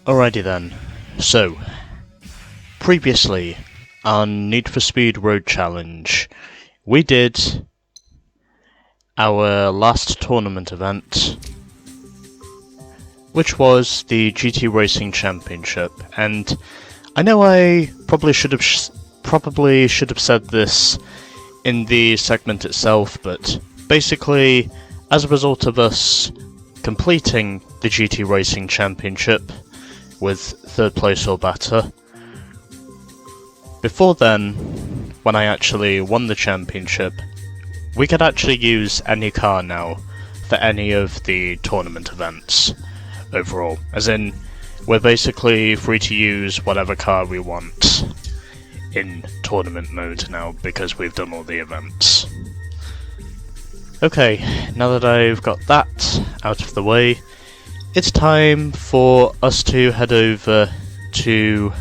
Alrighty then, so, previously on Need for Speed Road Challenge, we did our last tournament event, which was the GT Racing Championship, and I know I probably should have said this in the segment itself, but basically, as a result of us completing the GT Racing Championship with 3rd place or better, before then, when I actually won the championship, we could actually use any car now for any of the tournament events overall. As in, we're basically free to use whatever car we want in tournament mode now because we've done all the events. Okay, now that I've got that out of the way, it's time for us to head over to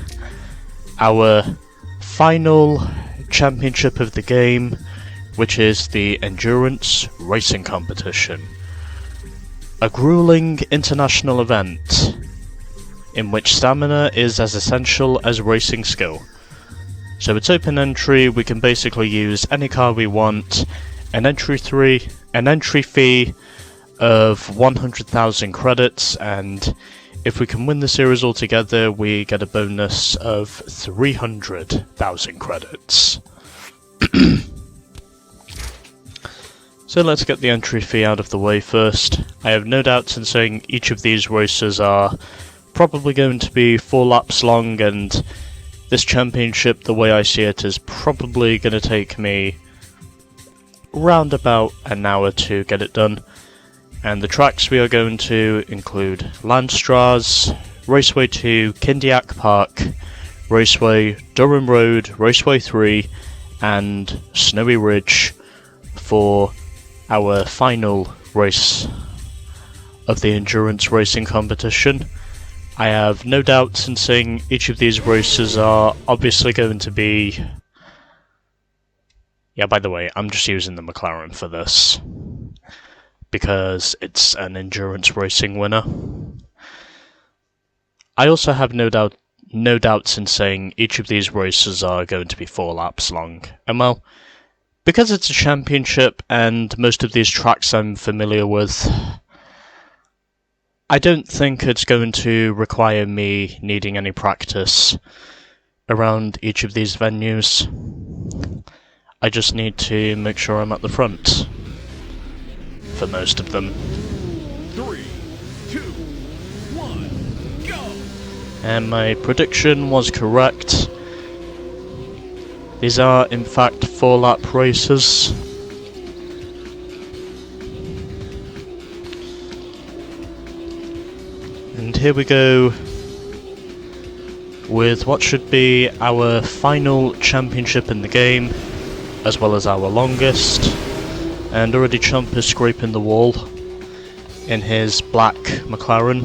our final championship of the game, which is the Endurance Racing Competition. A grueling international event in which stamina is as essential as racing skill. So it's open entry, we can basically use any car we want, an entry fee of 100,000 credits, and if we can win the series altogether, we get a bonus of 300,000 credits. So let's get the entry fee out of the way first. I have no doubts in saying each of these races are probably going to be 4 laps long, and this championship, the way I see it, is probably going to take me round about an hour to get it done. And the tracks we are going to include Landstrasse, Raceway 2, Kindiak Park, Raceway, Durham Road, Raceway 3, and Snowy Ridge for our final race of the Endurance Racing Competition. I have no doubts in saying each of these races are obviously going to be... Yeah, by the way, I'm just using the McLaren for this, because it's an endurance racing winner. I also have no doubts in saying each of these races are going to be 4 laps long. And well, because it's a championship and most of these tracks I'm familiar with, I don't think it's going to require me needing any practice around each of these venues. I just need to make sure I'm at the front for most of them. 3, 2, 1, go! And my prediction was correct. These are in fact 4-lap races. And here we go with what should be our final championship in the game, as well as our longest. And already Chump is scraping the wall in his black McLaren.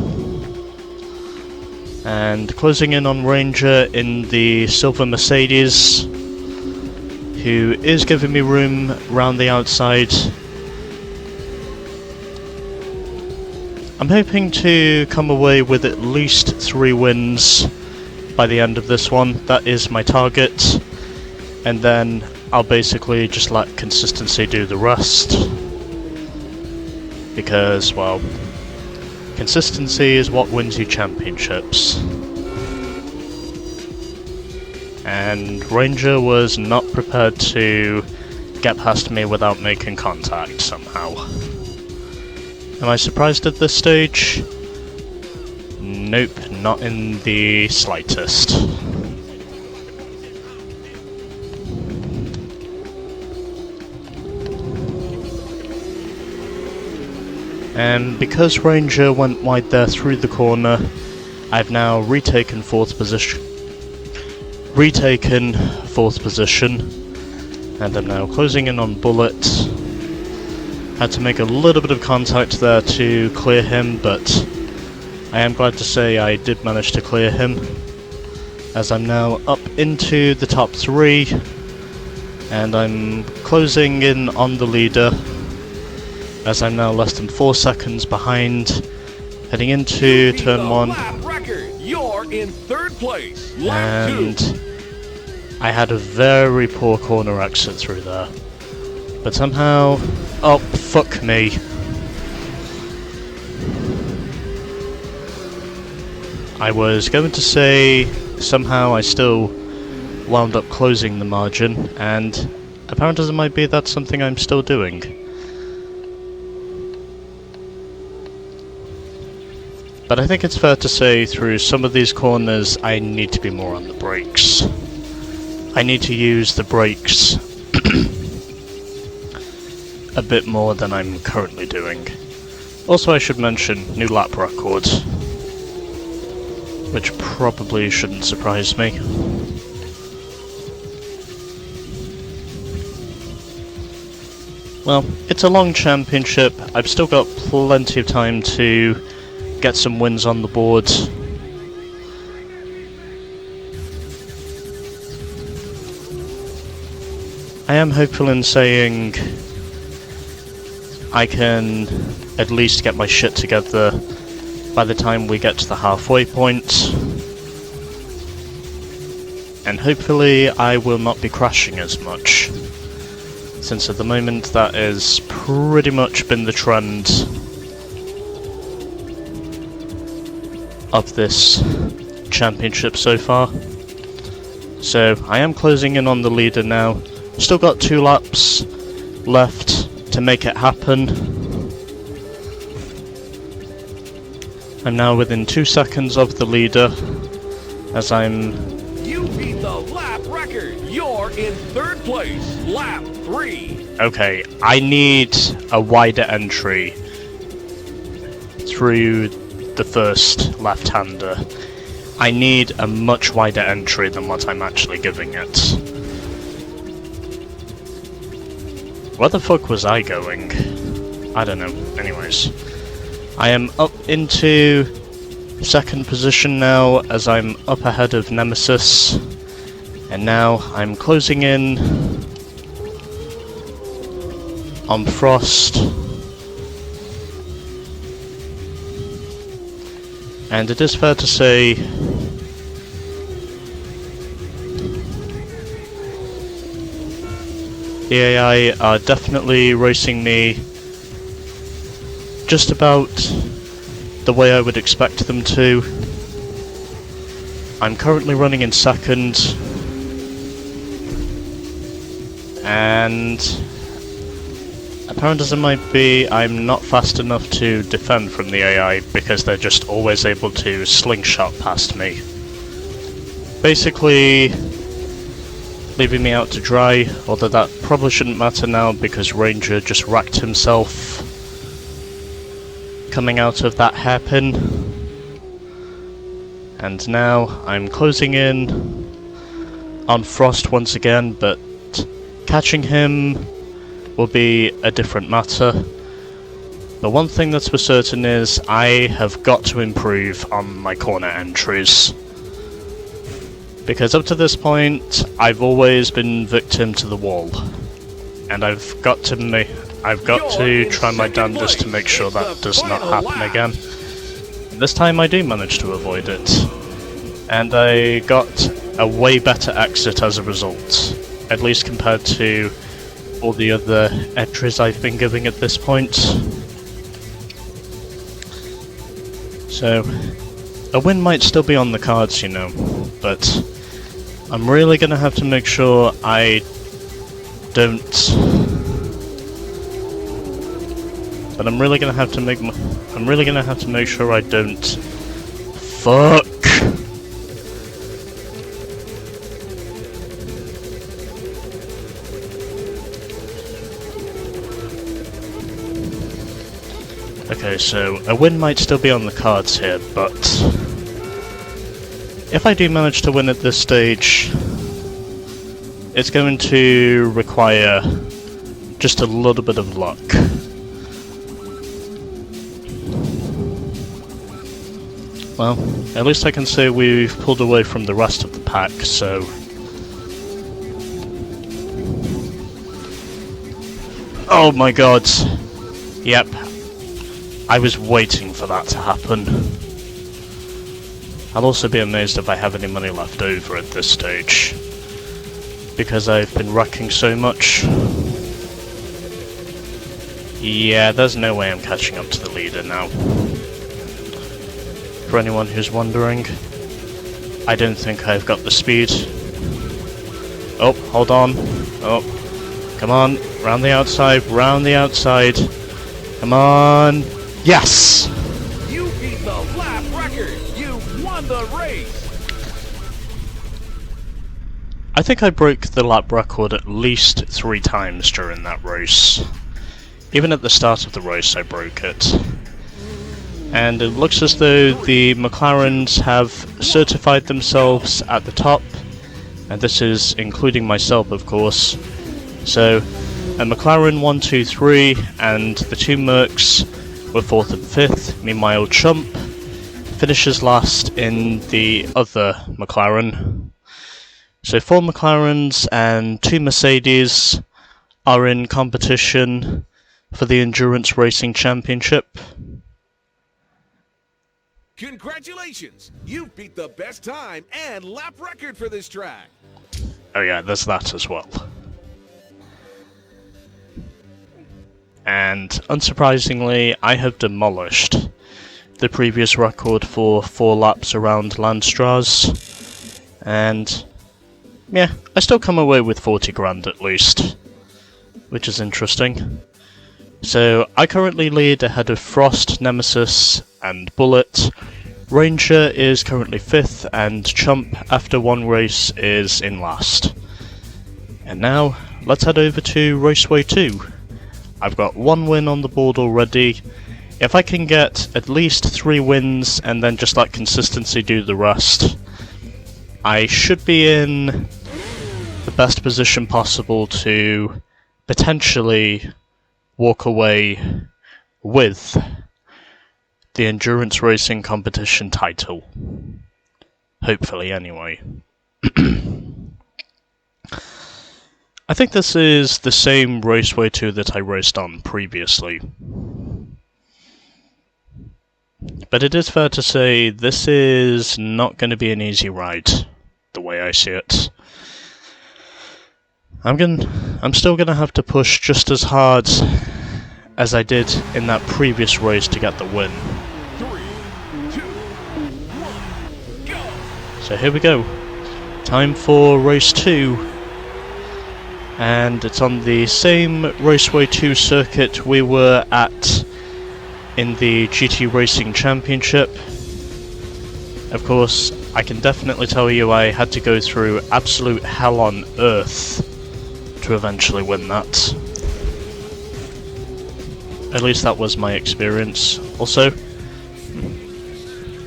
And closing in on Ranger in the silver Mercedes, who is giving me room round the outside. I'm hoping to come away with at least 3 wins by the end of this one. That is my target. And then I'll basically just let consistency do the rest, because, well, consistency is what wins you championships. And Ranger was not prepared to get past me without making contact somehow. Am I surprised at this stage? Nope, not in the slightest. And because Ranger went wide there through the corner, I've now retaken fourth position, and I'm now closing in on Bullet. Had to make a little bit of contact there to clear him, but I am glad to say I did manage to clear him, as I'm now up into the top 3, and I'm closing in on the leader, as I'm now less than 4 seconds behind, heading into turn 1. You're in third place. Lap And 2. I had a very poor corner exit through there. But somehow... Oh, fuck me. I was going to say somehow I still wound up closing the margin, and apparently as it might be, that's something I'm still doing. But I think it's fair to say through some of these corners I need to be more on the brakes. I need to use the brakes a bit more than I'm currently doing. Also, I should mention new lap record, which probably shouldn't surprise me. Well, it's a long championship. I've still got plenty of time to get some wins on the board. I am hopeful in saying I can at least get my shit together by the time we get to the halfway point. And hopefully I will not be crashing as much, since at the moment that has pretty much been the trend of this championship so far. So I am closing in on the leader now. Still got 2 laps left to make it happen. I'm now within 2 seconds of the leader, as I'm... You beat the lap record. You're in third place. Lap 3. Okay, I need a wider entry through the first left-hander. I need a much wider entry than what I'm actually giving it. Where the fuck was I going? I don't know. Anyways. I am up into second position now, as I'm up ahead of Nemesis. And now I'm closing in on Frost. And it is fair to say the AI are definitely racing me just about the way I would expect them to. I'm currently running in second, and apparent as it might be, I'm not fast enough to defend from the AI because they're just always able to slingshot past me. Basically leaving me out to dry, although that probably shouldn't matter now because Ranger just wrecked himself coming out of that hairpin. And now I'm closing in on Frost once again, but catching him will be a different matter. The one thing that's for certain is I have got to improve on my corner entries. Because up to this point, I've always been victim to the wall, and I've got to try my damnedest to make sure that does not happen again. And this time I do manage to avoid it, and I got a way better exit as a result, at least compared to all the other entries I've been giving at this point. So, a win might still be on the cards, you know, but I'm really gonna have to make sure I don't... But I'm really gonna have to make sure I don't... Fuck! Okay, so a win might still be on the cards here, but if I do manage to win at this stage, it's going to require just a little bit of luck. Well, at least I can say we've pulled away from the rest of the pack, so... Oh my god! Yep. I was waiting for that to happen. I'll also be amazed if I have any money left over at this stage, because I've been wrecking so much. Yeah, there's no way I'm catching up to the leader now. For anyone who's wondering, I don't think I've got the speed. Oh, hold on. Oh, come on, round the outside, round the outside. Come on. Yes! You beat the lap record. You won the race. I think I broke the lap record at least 3 times during that race. Even at the start of the race I broke it. And it looks as though the McLarens have certified themselves at the top, and this is including myself, of course. So, a McLaren 1, 2, 3, and the 2 Mercs were 4th and 5th. Meanwhile, Chump finishes last in the other McLaren. So 4 McLarens and 2 Mercedes are in competition for the Endurance Racing Championship. Congratulations! You beat the best time and lap record for this track. Oh yeah, there's that as well. And unsurprisingly, I have demolished the previous record for 4 laps around Landstrasse. And yeah, I still come away with 40 grand at least, which is interesting. So I currently lead ahead of Frost, Nemesis, and Bullet. Ranger is currently 5th, and Chump, after 1 race, is in last. And now, let's head over to Raceway 2. I've got 1 win on the board already. If I can get at least 3 wins, and then just let consistency do the rest, I should be in the best position possible to potentially walk away with the Endurance Racing Competition title. Hopefully, anyway. I think this is the same Raceway 2 that I raced on previously. But it is fair to say this is not going to be an easy ride, the way I see it. I'm still going to have to push just as hard as I did in that previous race to get the win. 3, 2, 1, go! So here we go. Time for race 2. And it's on the same Raceway 2 circuit we were at in the GT Racing Championship. Of course, I can definitely tell you I had to go through absolute hell on earth to eventually win that. At least that was my experience. Also,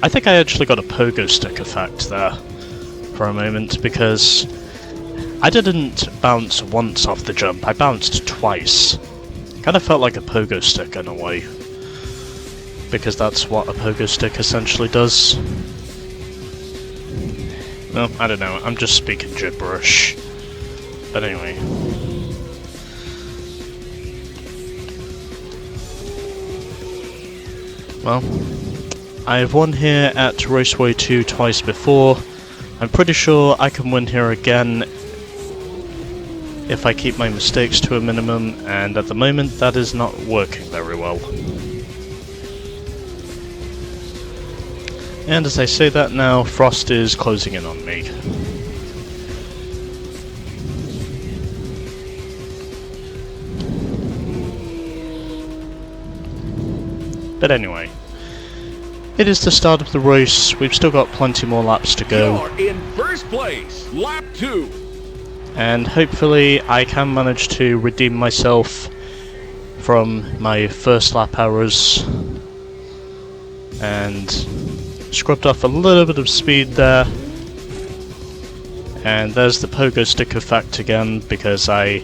I think I actually got a pogo stick effect there for a moment, because I didn't bounce once off the jump, I bounced twice. Kind of felt like a pogo stick in a way, because that's what a pogo stick essentially does. Well, I don't know, I'm just speaking gibberish. But anyway. Well, I've won here at Raceway 2 twice before. I'm pretty sure I can win here again if I keep my mistakes to a minimum, and at the moment that is not working very well. And as I say that now, Frost is closing in on me. But anyway, it is the start of the race. We've still got plenty more laps to go. You're in first place, lap 2. And hopefully I can manage to redeem myself from my first lap errors. And scrubbed off a little bit of speed there. And there's the pogo stick effect again, because I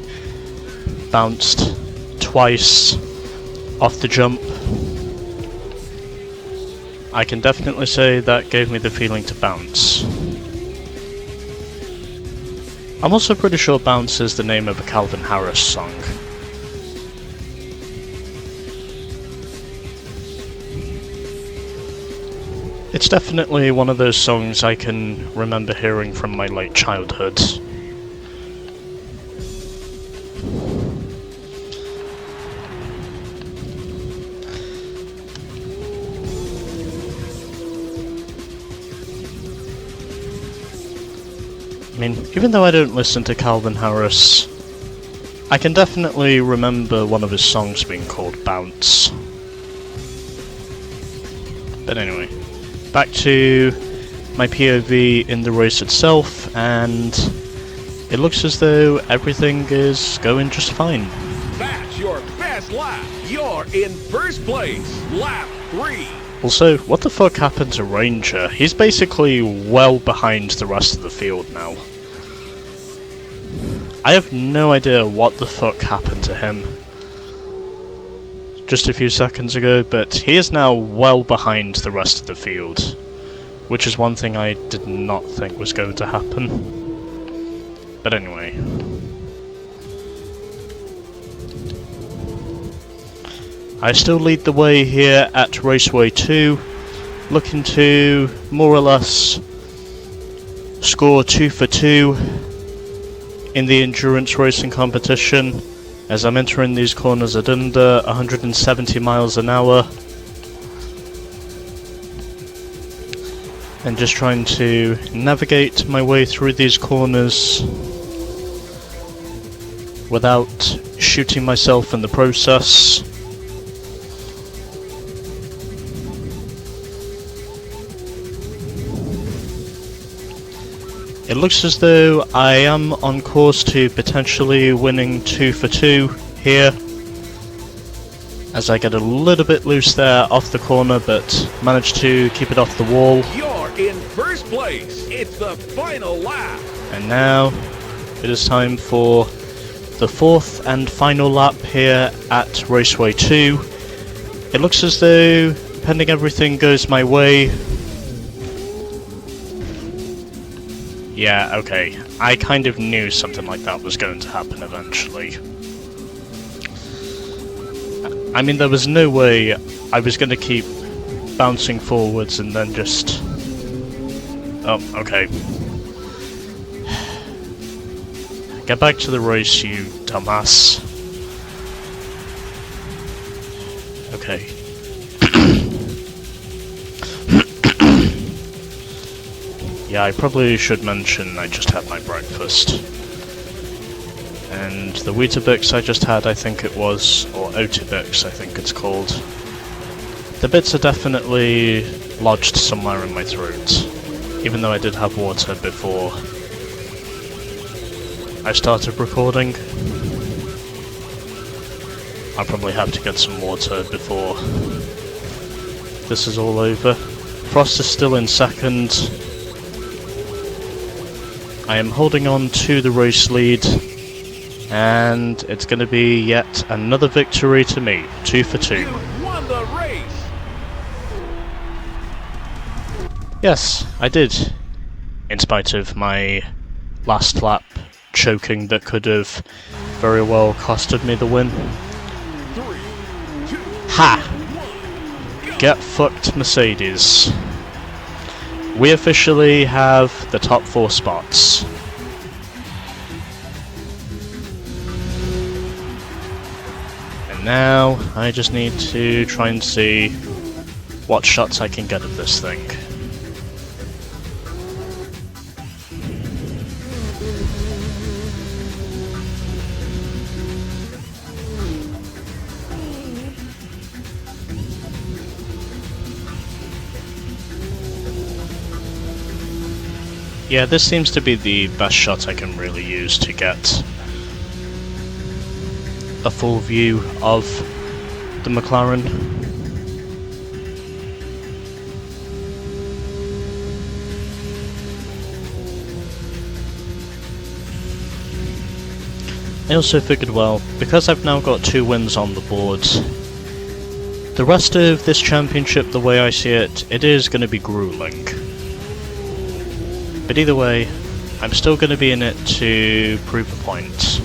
bounced twice off the jump. I can definitely say that gave me the feeling to bounce. I'm also pretty sure Bounce is the name of a Calvin Harris song. It's definitely one of those songs I can remember hearing from my late childhood. I mean, even though I don't listen to Calvin Harris, I can definitely remember one of his songs being called Bounce. But anyway, back to my POV in the race itself, and it looks as though everything is going just fine. That's your best lap. You're in first place. Lap 3. Also, what the fuck happened to Ranger? He's basically well behind the rest of the field now. I have no idea what the fuck happened to him just a few seconds ago, but he is now well behind the rest of the field, which is one thing I did not think was going to happen. But anyway. I still lead the way here at Raceway 2, looking to more or less score 2 for 2 in the endurance racing competition, as I'm entering these corners at under 170 miles an hour, and just trying to navigate my way through these corners without shooting myself in the process. It looks as though I am on course to potentially winning 2 for 2 here, as I get a little bit loose there off the corner, but manage to keep it off the wall. You're in first place. It's the final lap. And now it is time for the 4th and final lap here at Raceway 2. It looks as though, pending everything goes my way... Yeah, okay. I kind of knew something like that was going to happen eventually. I mean, there was no way I was going to keep bouncing forwards and then just... Oh, okay. Get back to the race, you dumbass. Okay. Yeah, I probably should mention I just had my breakfast. And the Weetabix I just had, I think it was, or Oatibix I think it's called. The bits are definitely lodged somewhere in my throat, even though I did have water before I started recording. I'll probably have to get some water before this is all over. Frost is still in second. I am holding on to the race lead, and it's going to be yet another victory to me. 2 for 2. You won the race. Yes, I did. In spite of my last lap choking that could have very well costed me the win. 3, 2, Ha! Get fucked, Mercedes. We officially have the top 4 spots. And now I just need to try and see what shots I can get of this thing. Yeah, this seems to be the best shot I can really use to get a full view of the McLaren. I also figured, well, because I've now got 2 wins on the board, the rest of this championship, the way I see it, it is going to be grueling. But either way, I'm still going to be in it to prove a point.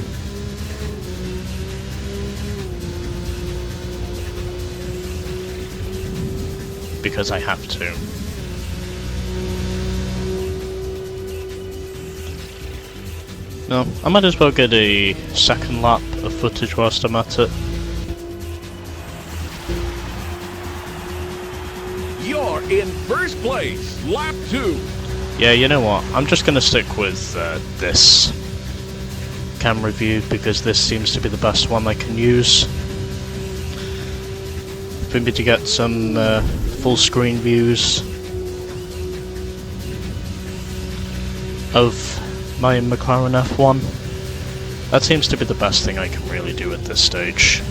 Because I have to. No, I might as well get a second lap of footage whilst I'm at it. You're in first place, lap 2. Yeah, you know what? I'm just gonna stick with this camera view because this seems to be the best one I can use for me to get some full screen views of my McLaren F1. That seems to be the best thing I can really do at this stage.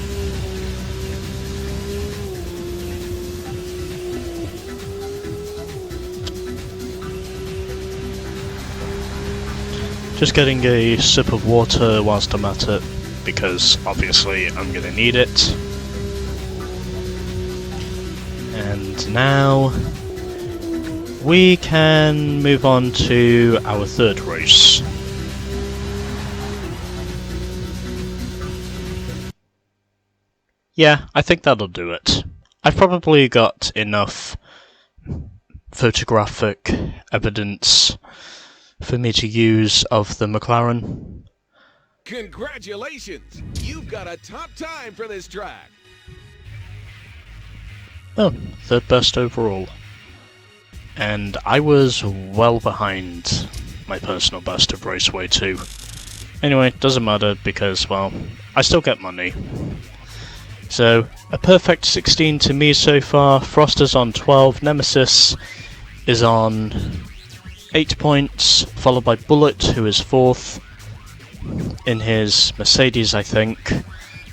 Just getting a sip of water whilst I'm at it, because obviously I'm gonna need it. And now we can move on to our third race. Yeah, I think that'll do it. I've probably got enough photographic evidence for me to use of the McLaren. Congratulations! You've got a top time for this track. Oh, third best overall. And I was well behind my personal best of Raceway 2. Anyway, doesn't matter because, well, I still get money. So, a perfect 16 to me so far. Frost is on 12, Nemesis is on 8 points, followed by Bullet, who is 4th in his Mercedes, I think.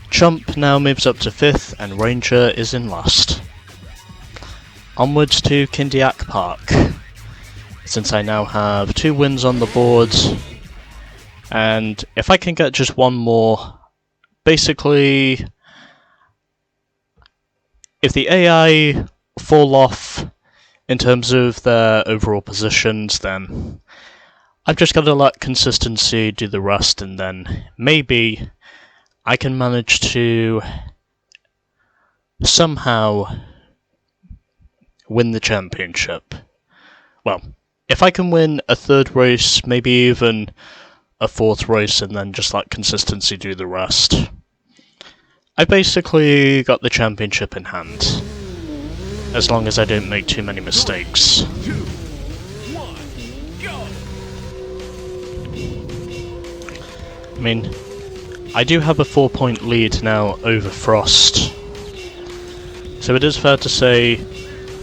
Chump now moves up to 5th, and Ranger is in last. Onwards to Kindiak Park, since I now have 2 wins on the board, and if I can get just one more, basically, if the AI fall off in terms of their overall positions, then I've just got to let consistency do the rest, and then maybe I can manage to somehow win the championship. Well, if I can win a 3rd race, maybe even a 4th race, and then just let consistency do the rest, I basically got the championship in hand. As long as I don't make too many mistakes. 2, 1, go! I mean, I do have a 4-point lead now over Frost. So it is fair to say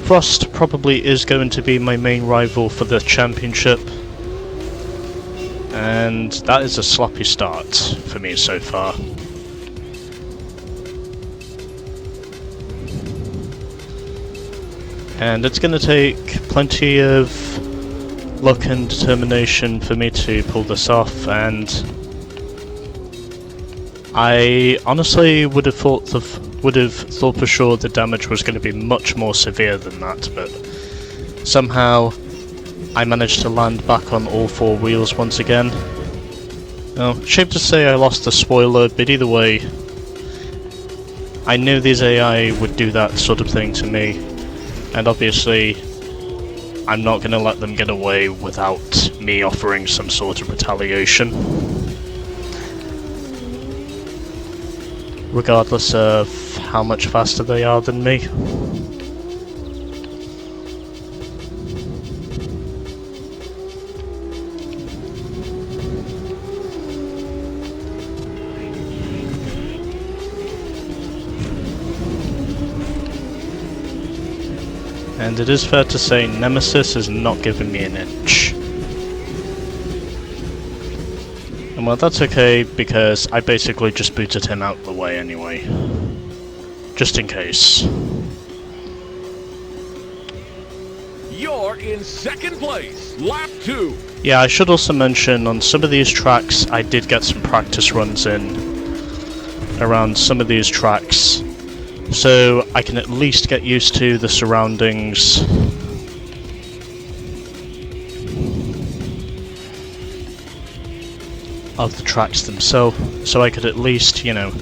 Frost probably is going to be my main rival for the championship. And that is a sloppy start for me so far. And it's going to take plenty of luck and determination for me to pull this off, and I honestly would have thought for sure the damage was going to be much more severe than that, but somehow I managed to land back on all 4 wheels once again. Well, shame to say I lost the spoiler, but either way, I knew these AI would do that sort of thing to me. And obviously, I'm not going to let them get away without me offering some sort of retaliation. Regardless of how much faster they are than me. And it is fair to say Nemesis has not given me an inch. And well, that's okay, because I basically just booted him out of the way anyway. Just in case. You're in 2nd place, lap 2. Yeah, I should also mention, on some of these tracks, I did get some practice runs in around some of these tracks. So I can at least get used to the surroundings. Of the tracks themselves, so I could at least, you know,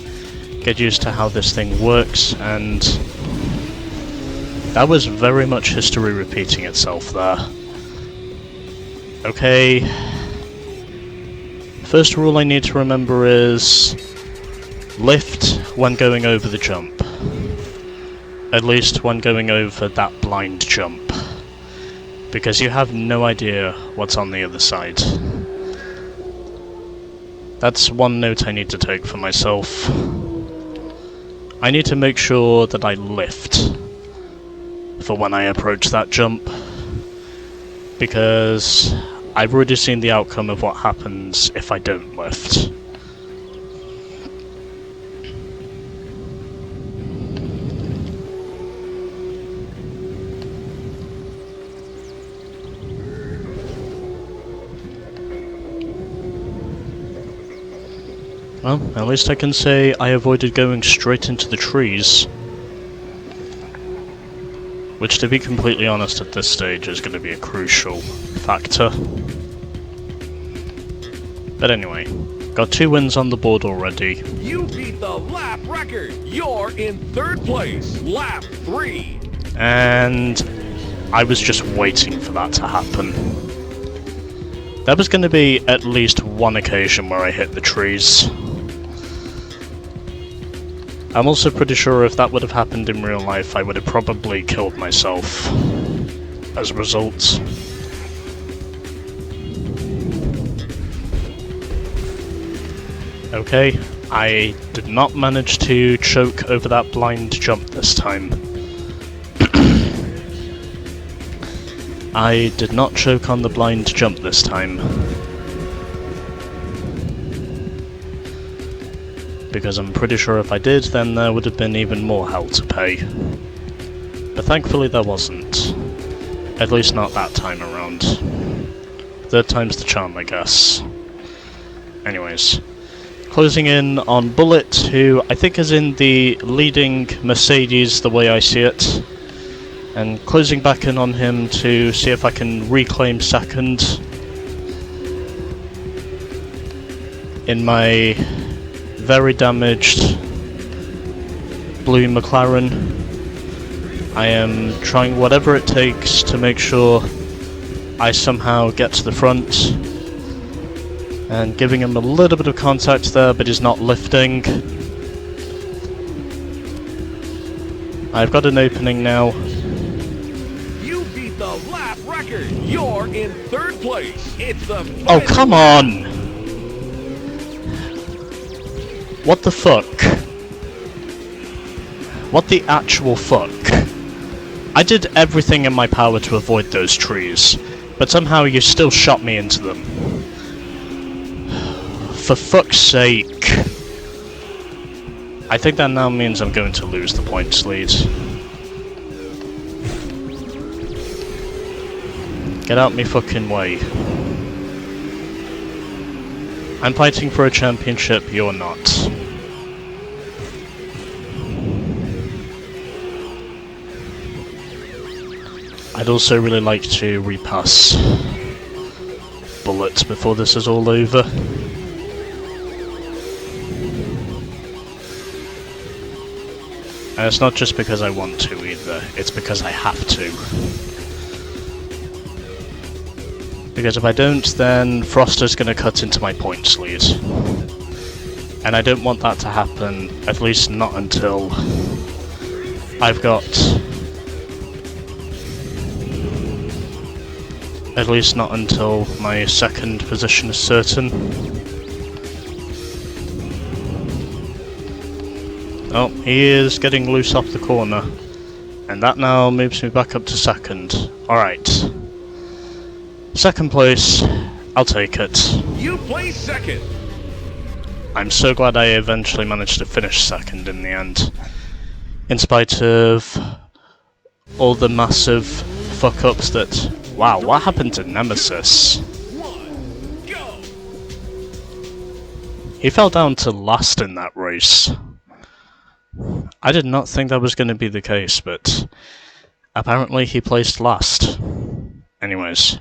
get used to how this thing works, and that was very much history repeating itself there. Okay. first rule I need to remember is lift when going over the jump. At least when going over that blind jump. Because you have no idea what's on the other side. That's one note I need to take for myself. I need to make sure that I lift for when I approach that jump. Because I've already seen the outcome of what happens if I don't lift. Well, at least I can say I avoided going straight into the trees. Which, to be completely honest at this stage, is going to be a crucial factor. But anyway, got 2 wins on the board already. You beat the lap record. You're in 3rd place. Lap 3. And I was just waiting for that to happen. There was going to be at least one occasion where I hit the trees. I'm also pretty sure if that would have happened in real life, I would have probably killed myself as a result. Okay, I did not manage to choke over that blind jump this time. I did not choke on the blind jump this time. Because I'm pretty sure if I did, then there would have been even more hell to pay. But thankfully there wasn't. At least not that time around. 3rd time's the charm, I guess. Anyways. Closing in on Bullet, who I think is in the leading Mercedes the way I see it. And closing back in on him to see if I can reclaim 2nd. In my very damaged blue McLaren. I am trying whatever it takes to make sure I somehow get to the front. And giving him a little bit of contact there, but he's not lifting. I've got an opening now. You beat the lap record. You're in 3rd place. It's the Oh, come on! What the fuck? What the actual fuck? I did everything in my power to avoid those trees, but somehow you still shot me into them. For fuck's sake. I think that now means I'm going to lose the points lead. Get out me fucking way. I'm fighting for a championship, you're not. I'd also really like to repass Bullet before this is all over. And it's not just because I want to either, it's because I have to. Because if I don't, then Froster's going to cut into my points lead. And I don't want that to happen, at least not until I've got... At least not until my 2nd position is certain. Oh, he is getting loose off the corner. And that now moves me back up to 2nd. Alright. 2nd place, I'll take it. You place 2nd. I'm so glad I eventually managed to finish 2nd in the end. In spite of all the massive fuck-ups that... Wow, what happened to Nemesis? 1, go. He fell down to last in that race. I did not think that was going to be the case, but apparently he placed last. Anyways.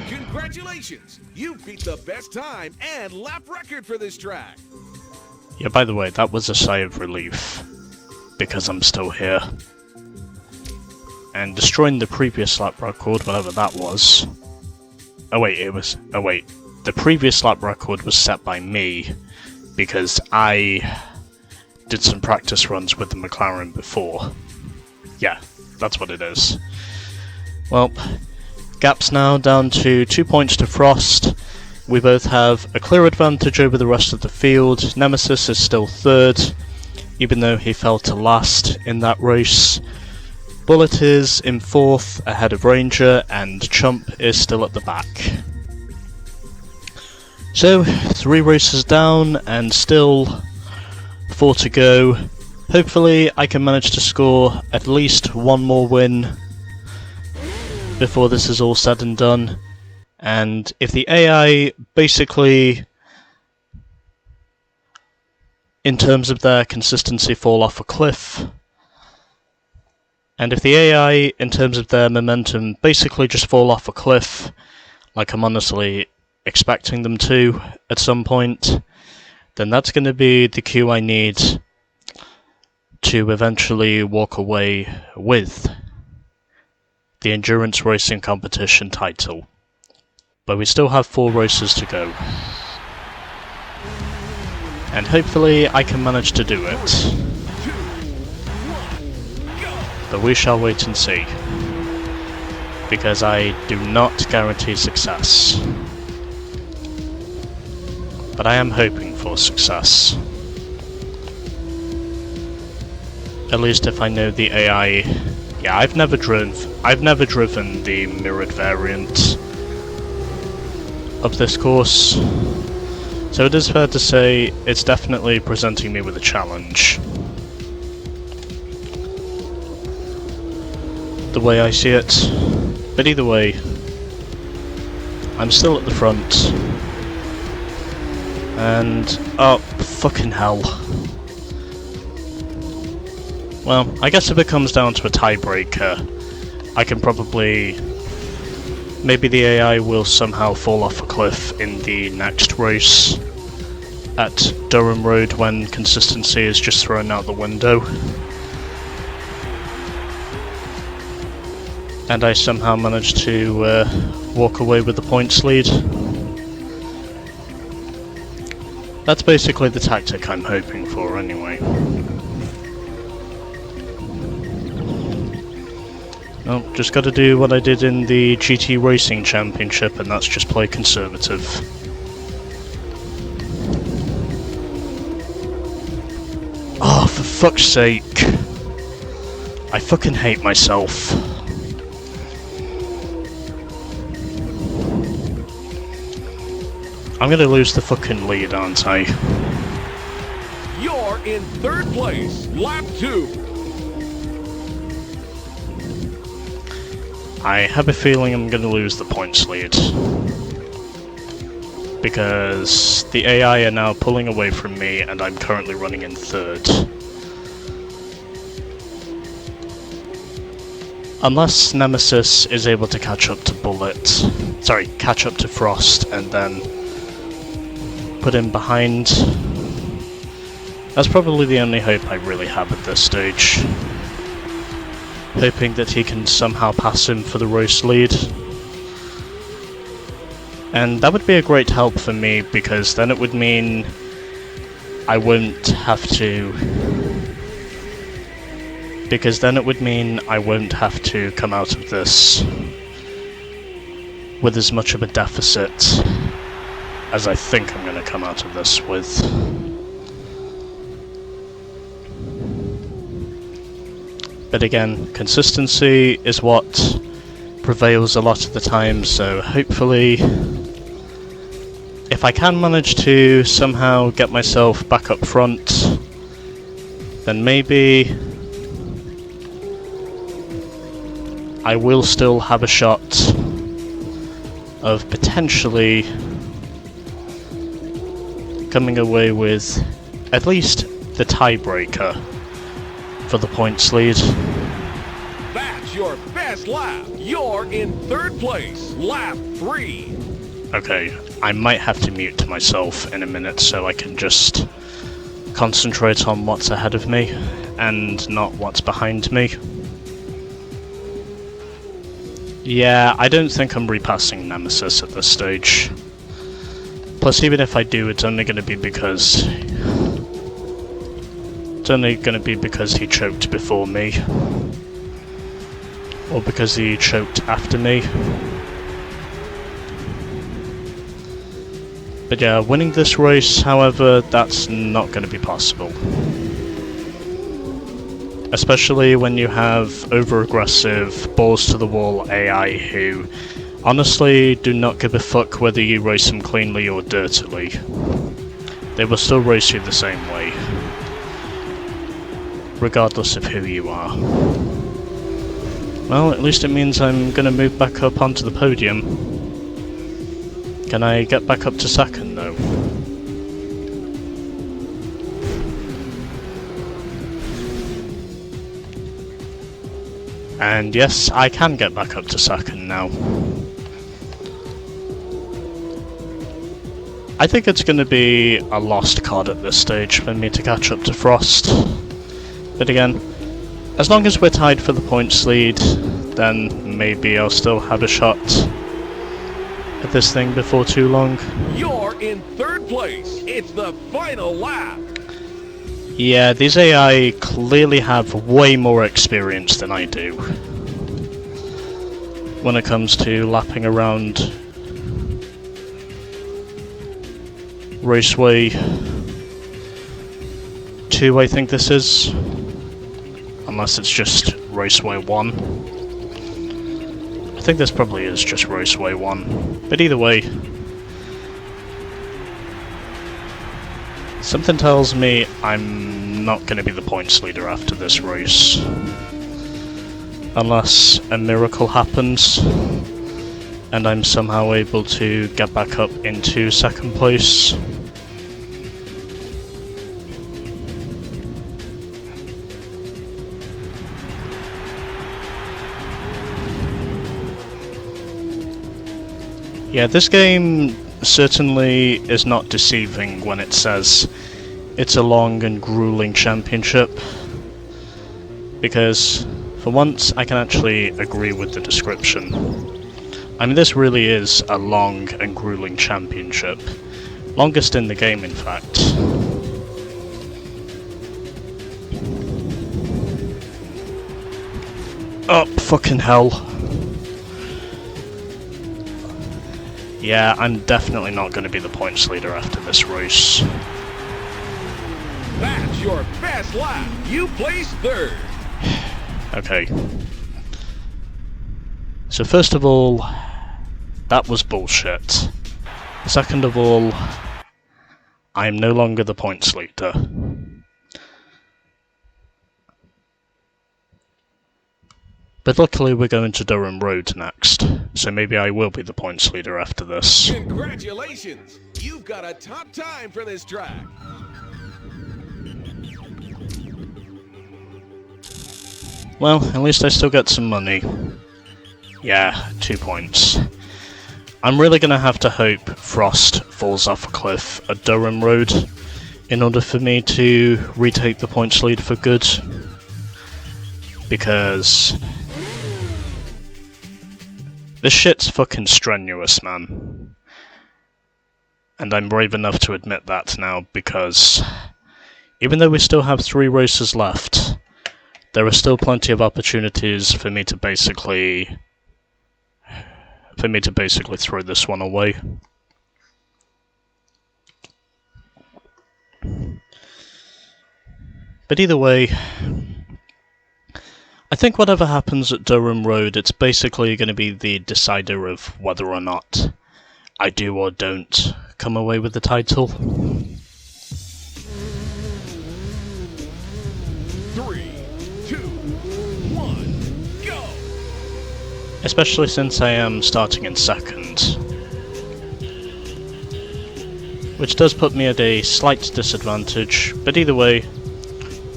Congratulations! You beat the best time and lap record for this track. Yeah, by the way, that was a sigh of relief. Because I'm still here. And destroying the previous lap record, whatever that was. Oh wait, the previous lap record was set by me, because I did some practice runs with the McLaren before. Yeah, that's what it is. Well, gap's now down to 2 points to Frost. We both have a clear advantage over the rest of the field. Nemesis is still third, even though he fell to last in that race. Bullet is in fourth, ahead of Ranger, and Chump is still at the back. So, 3 races down, and still 4 to go. Hopefully I can manage to score at least 1 more win before this is all said and done. And if the AI basically, in terms of their consistency, fall off a cliff, and if the AI, in terms of their momentum, basically just fall off a cliff, like I'm honestly expecting them to at some point, then that's going to be the cue I need to eventually walk away with the endurance racing competition title. But we still have 4 races to go. And hopefully I can manage to do it. But we shall wait and see. Because I do not guarantee success. But I am hoping for success. At least if I know the AI. Yeah, I've never driven the mirrored variant of this course, so it is fair to say it's definitely presenting me with a challenge. The way I see it. But either way, I'm still at the front. And oh, fucking hell. Well, I guess if it comes down to a tiebreaker, I can probably... Maybe the AI will somehow fall off a cliff in the next race at Durham Road when consistency is just thrown out the window. And I somehow managed to walk away with the points lead. That's basically the tactic I'm hoping for anyway. Well, just gotta do what I did in the GT Racing Championship, and that's just play conservative. Oh, for fuck's sake. I fucking hate myself. I'm gonna lose the fucking lead, aren't I? You're in 3rd place, lap 2. I have a feeling I'm going to lose the points lead, because the AI are now pulling away from me and I'm currently running in 3rd. Unless Nemesis is able to catch up to catch up to Frost and then put him behind. That's probably the only hope I really have at this stage. Hoping that he can somehow pass him for the race lead. And that would be a great help for me, because then it would mean I won't have to... come out of this with as much of a deficit as I think I'm going to come out of this with. But again, consistency is what prevails a lot of the time, so hopefully, if I can manage to somehow get myself back up front, then maybe I will still have a shot of potentially coming away with at least the tiebreaker for the points lead. That's your best lap. You're in 3rd place, lap 3. Okay, I might have to mute myself in a minute so I can just concentrate on what's ahead of me and not what's behind me. Yeah, I don't think I'm repassing Nemesis at this stage. Plus, even if I do, it's only going to be because... It's only going to be because he choked before me. Or because he choked after me. But yeah, winning this race, however, that's not going to be possible. Especially when you have over-aggressive, balls-to-the-wall AI who honestly do not give a fuck whether you race them cleanly or dirtily. They will still race you the same way, regardless of who you are. Well, at least it means I'm going to move back up onto the podium. Can I get back up to second, though? And yes, I can get back up to second now. I think it's going to be a lost card at this stage for me to catch up to Frost. But again, as long as we're tied for the points lead, then maybe I'll still have a shot at this thing before too long. You're in third place. It's the final lap. Yeah, these AI clearly have way more experience than I do when it comes to lapping around Raceway 2, I think this is. Unless it's just Raceway 1. I think this probably is just Raceway 1. But either way, something tells me I'm not going to be the points leader after this race. Unless a miracle happens and I'm somehow able to get back up into second place. Yeah, this game certainly is not deceiving when it says it's a long and grueling championship, because for once I can actually agree with the description. I mean, this really is a long and grueling championship. Longest in the game, in fact. Oh, fucking hell. Yeah, I'm definitely not going to be the points leader after this race. That's your best lap. You placed third. Okay. So first of all, that was bullshit. Second of all, I am no longer the points leader. But luckily we're going to Durham Road next, so maybe I will be the points leader after this. Congratulations! You've got a top time for this track. Well, at least I still get some money. Yeah, 2 points. I'm really gonna have to hope Frost falls off a cliff at Durham Road in order for me to retake the points lead for good. Because this shit's fucking strenuous, man. And I'm brave enough to admit that now, because even though we still have 3 races left, there are still plenty of opportunities for me to basically throw this one away. But either way, I think whatever happens at Durham Road, it's basically going to be the decider of whether or not I do or don't come away with the title. 3, 2, 1, go! Especially since I am starting in second. Which does put me at a slight disadvantage, but either way,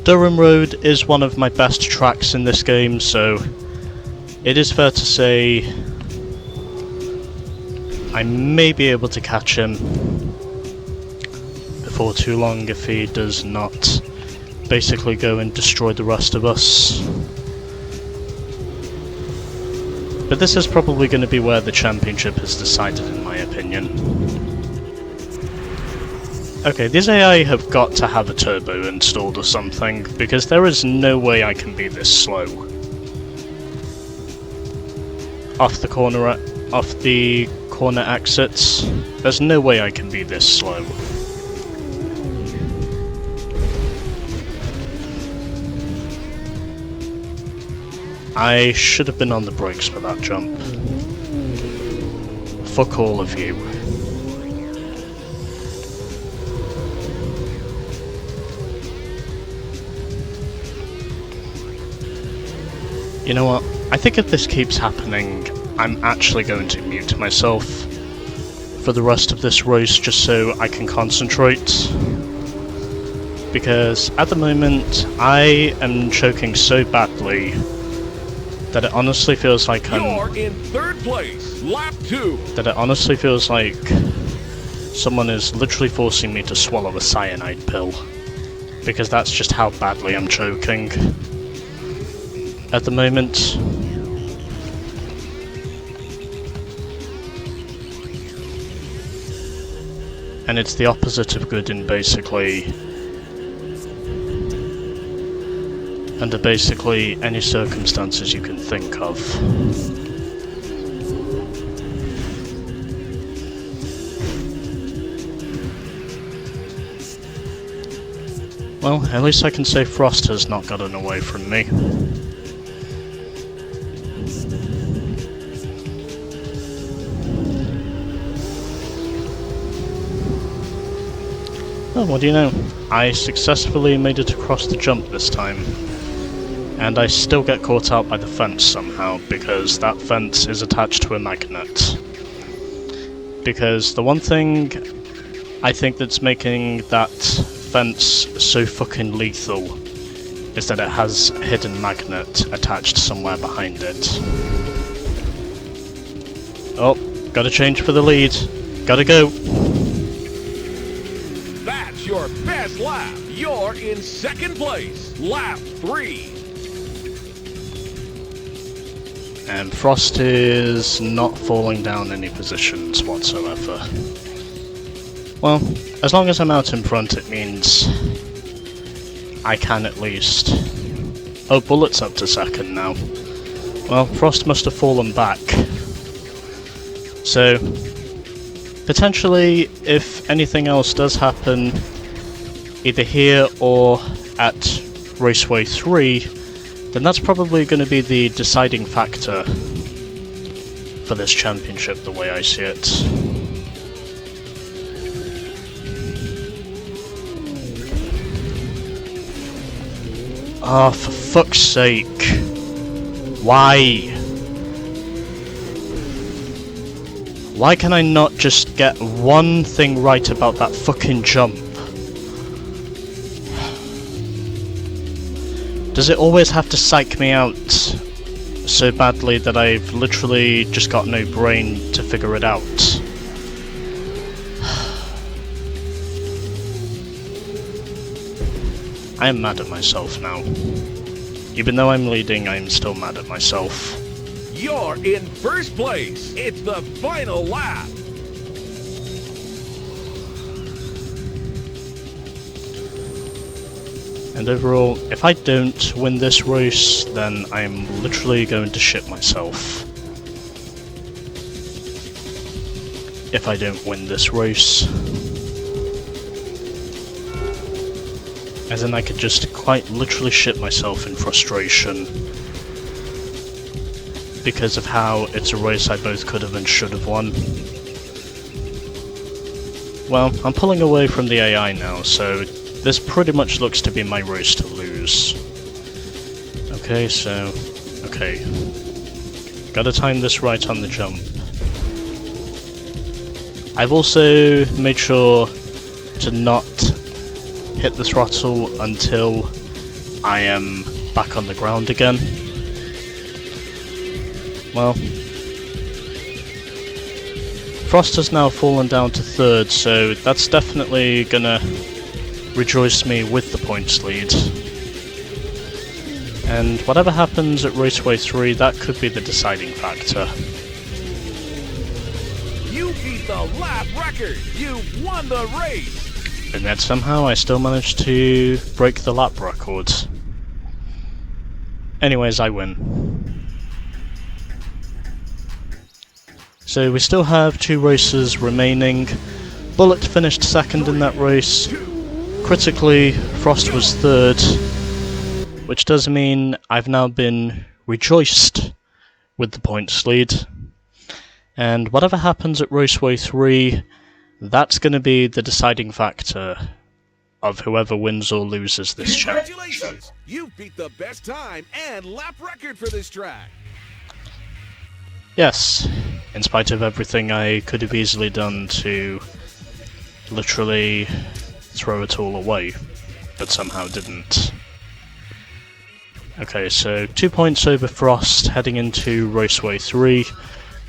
Durham Road is one of my best tracks in this game, so it is fair to say I may be able to catch him before too long if he does not basically go and destroy the rest of us. But this is probably going to be where the championship is decided, in my opinion. Okay, these AI have got to have a turbo installed or something, because there is no way I can be this slow. Off the corner exits, there's no way I can be this slow. I should have been on the brakes for that jump. Fuck all of you. You know what? I think if this keeps happening, I'm actually going to mute myself for the rest of this race just so I can concentrate. Because at the moment, I am choking so badly that it honestly feels like You're in third place, lap 2. That it honestly feels like someone is literally forcing me to swallow a cyanide pill. Because that's just how badly I'm choking at the moment. And it's the opposite of good in basically under basically any circumstances you can think of. Well, at least I can say Frost has not gotten away from me. Oh, what do you know? I successfully made it across the jump this time. And I still get caught out by the fence somehow, because that fence is attached to a magnet. Because the one thing I think that's making that fence so fucking lethal is that it has a hidden magnet attached somewhere behind it. Oh, gotta change for the lead. Gotta go. That's your best lap. You're in second place, lap 3. And Frost is not falling down any positions whatsoever. Well, as long as I'm out in front, it means I can at least... Oh, Bullet's up to second now. Well, Frost must have fallen back. So, potentially, if anything else does happen, either here or at Raceway 3, then that's probably going to be the deciding factor for this championship, the way I see it. Ah, oh, for fuck's sake. Why? Why can I not just get one thing right about that fucking jump? Does it always have to psych me out so badly that I've literally just got no brain to figure it out? I am mad at myself now. Even though I'm leading, I'm still mad at myself. You're in first place. It's the final lap. And overall, if I don't win this race, then I'm literally going to shit myself. If I don't win this race. As in I could just quite literally shit myself in frustration. Because of how it's a race I both could have and should have won. Well, I'm pulling away from the AI now, so this pretty much looks to be my race to lose. Okay, so... okay. Gotta time this right on the jump. I've also made sure to not hit the throttle until I am back on the ground again. Well, Frost has now fallen down to third, so that's definitely gonna rejoice me with the points lead. And whatever happens at Raceway 3, that could be the deciding factor. You beat the lap record! You won the race! And yet somehow I still managed to break the lap record. Anyways, I win. So we still have 2 races remaining. Bullet finished second in that race. Critically, Frost was third, which does mean I've now been rejoiced with the points lead. And whatever happens at Raceway 3, that's going to be the deciding factor of whoever wins or loses this track. Congratulations! You beat the best time and lap record for this track! Yes, in spite of everything I could have easily done to literally throw it all away, but somehow didn't. Okay, so 2 points over Frost heading into Raceway 3.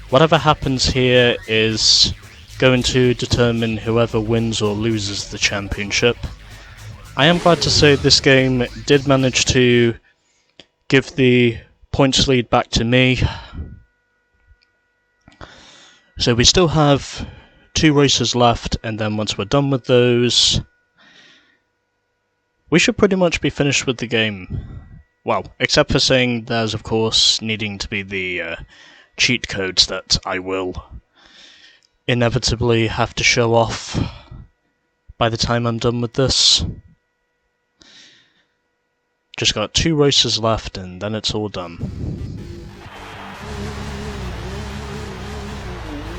Whatever happens here is going to determine whoever wins or loses the championship. I am glad to say this game did manage to give the points lead back to me. So we still have 2 races left, and then once we're done with those, we should pretty much be finished with the game. Well, except for saying there's of course needing to be the cheat codes that I will inevitably have to show off by the time I'm done with this. Just got 2 races left and then it's all done.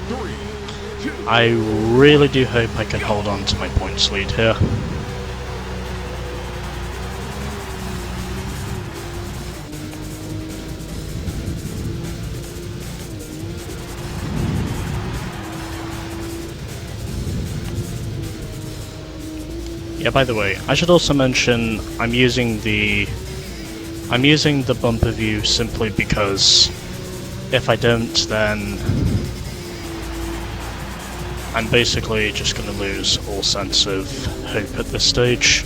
3, 2, I really do hope I can hold on to my points lead here. Yeah, by the way, I should also mention I'm using the bumper view simply because if I don't, then I'm basically just going to lose all sense of hope at this stage.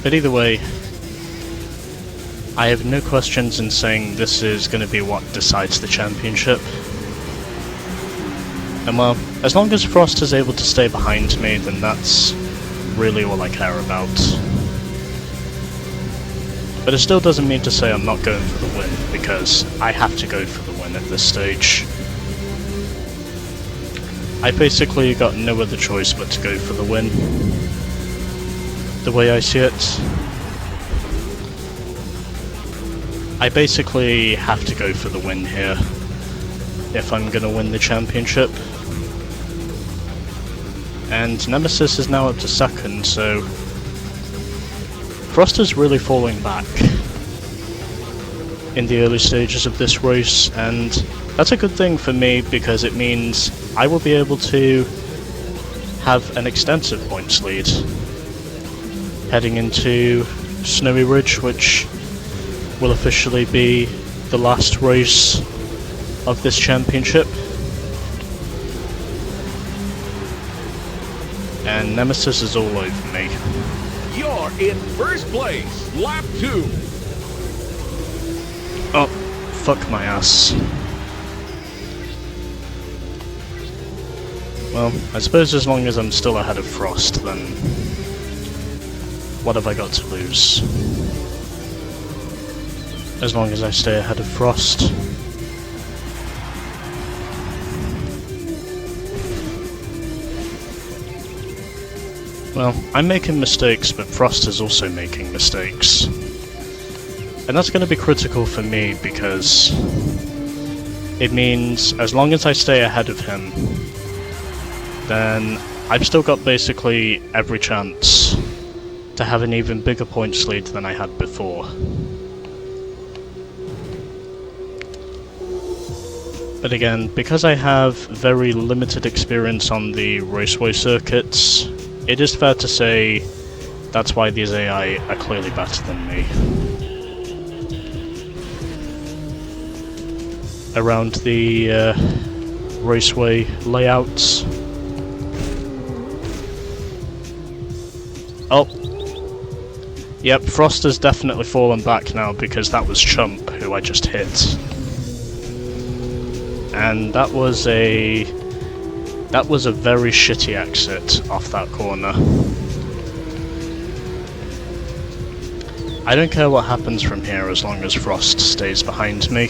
But either way, I have no questions in saying this is going to be what decides the championship. And well, as long as Frost is able to stay behind me, then that's really all I care about. But it still doesn't mean to say I'm not going for the win, because I have to go for the win at this stage. I basically got no other choice but to go for the win. The way I see it, I basically have to go for the win here if I'm gonna win the championship. And Nemesis is now up to second, so Frost is really falling back in the early stages of this race, and that's a good thing for me because it means I will be able to have an extensive points lead heading into Snowy Ridge, which will officially be the last race of this championship. And Nemesis is all over me. You're in first place, lap 2. Oh, fuck my ass. Well, I suppose as long as I'm still ahead of Frost, then what have I got to lose? As long as I stay ahead of Frost. Well, I'm making mistakes, but Frost is also making mistakes. And that's going to be critical for me, because it means as long as I stay ahead of him, then I've still got basically every chance to have an even bigger points lead than I had before. But again, because I have very limited experience on the raceway circuits, it is fair to say that's why these AI are clearly better than me. Around the raceway layouts. Oh. Yep, Frost has definitely fallen back now because that was Chump who I just hit. And that was a very shitty exit off that corner. I don't care what happens from here as long as Frost stays behind me.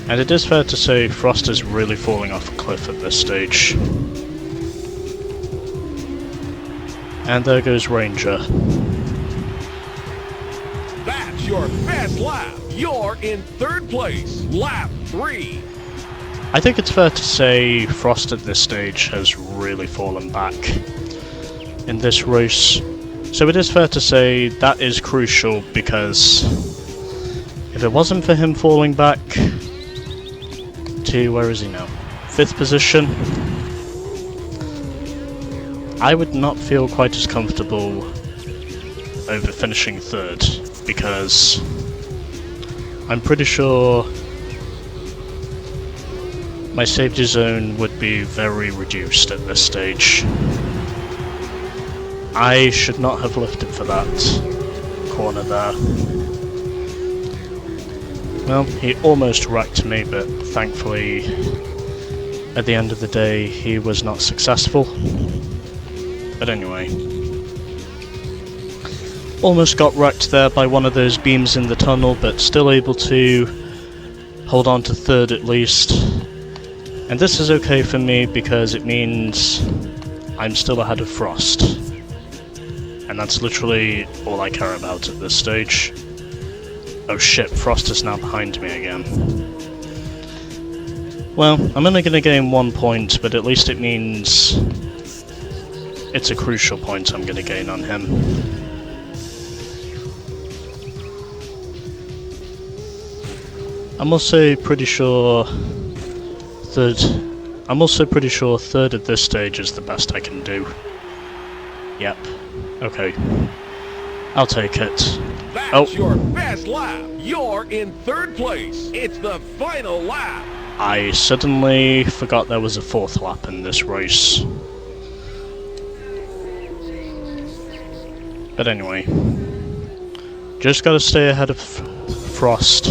And it is fair to say Frost is really falling off a cliff at this stage. And there goes Ranger. That's your best lap. You're in third place. Lap 3. I think it's fair to say Frost at this stage has really fallen back in this race. So it is fair to say that is crucial, because if it wasn't for him falling back to, where is he now? 5th position, I would not feel quite as comfortable over finishing 3rd, because I'm pretty sure my safety zone would be very reduced at this stage. I should not have lifted for that corner there. Well, he almost wrecked me, but thankfully at the end of the day he was not successful. But anyway, almost got wrecked there by one of those beams in the tunnel, but still able to hold on to 3rd at least. And this is okay for me because it means I'm still ahead of Frost. And that's literally all I care about at this stage. Oh shit, Frost is now behind me again. Well, I'm only going to gain 1 point, but at least it means it's a crucial point I'm going to gain on him. I'm also pretty sure third at this stage is the best I can do. Yep. Okay. I'll take it. That's your best lap. You're in 3rd place. It's the final lap. I suddenly forgot there was a 4th lap in this race. But anyway, just gotta stay ahead of Frost,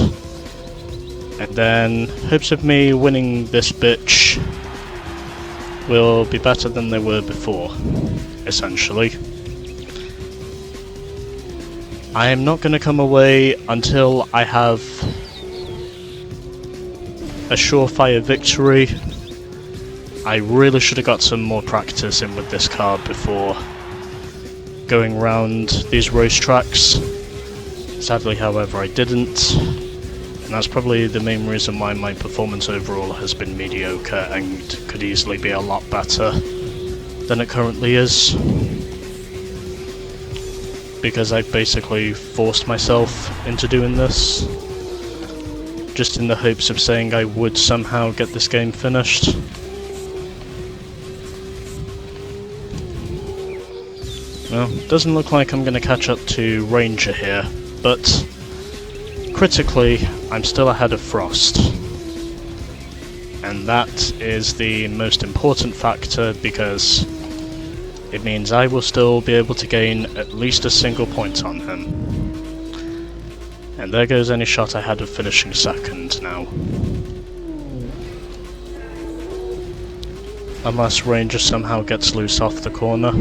and then hopes of me winning this bitch will be better than they were before, essentially. I am not gonna come away until I have a surefire victory. I really should have got some more practice in with this car before going around these racetracks. Sadly, however, I didn't, and that's probably the main reason why my performance overall has been mediocre and could easily be a lot better than it currently is, because I've basically forced myself into doing this, just in the hopes of saying I would somehow get this game finished. Well, doesn't look like I'm going to catch up to Ranger here, but critically, I'm still ahead of Frost. And that is the most important factor, because it means I will still be able to gain at least a single point on him. And there goes any shot I had of finishing 2nd now. Unless Ranger somehow gets loose off the corner.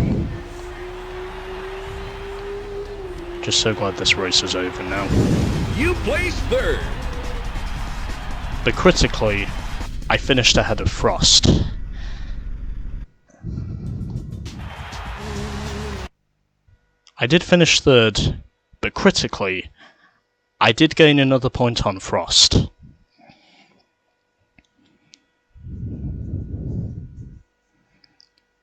Just so glad this race is over now. You placed 3rd. But critically, I finished ahead of Frost. I did finish 3rd, but critically, I did gain another point on Frost.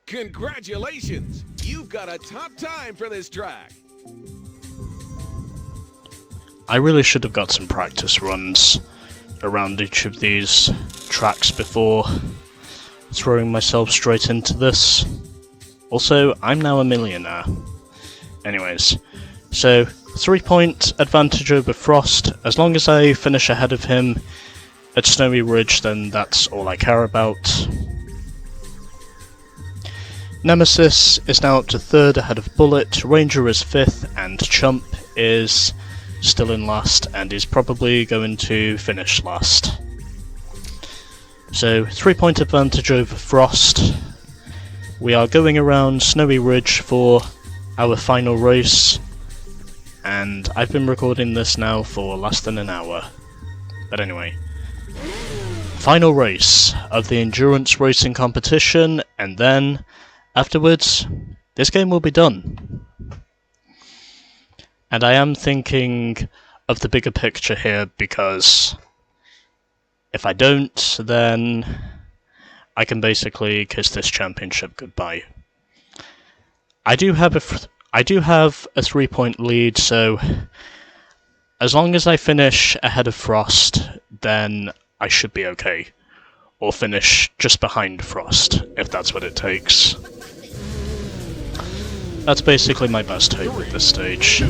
Congratulations! You've got a top time for this track. I really should have got some practice runs around each of these tracks before throwing myself straight into this. Also, I'm now a millionaire. Anyways, so 3-point advantage over Frost. As long as I finish ahead of him at Snowy Ridge, then that's all I care about. Nemesis is now up to 3rd ahead of Bullet, Ranger is 5th, and Chump is still in last and is probably going to finish last. So 3-point advantage over Frost. We are going around Snowy Ridge for our final race, and I've been recording this now for less than an hour. But anyway, final race of the endurance racing competition, and then afterwards, this game will be done. And I am thinking of the bigger picture here, because if I don't, then I can basically kiss this championship goodbye. I do have a 3-point lead, so as long as I finish ahead of Frost, then I should be okay. Or finish just behind Frost, if that's what it takes. That's basically my best hope at this stage.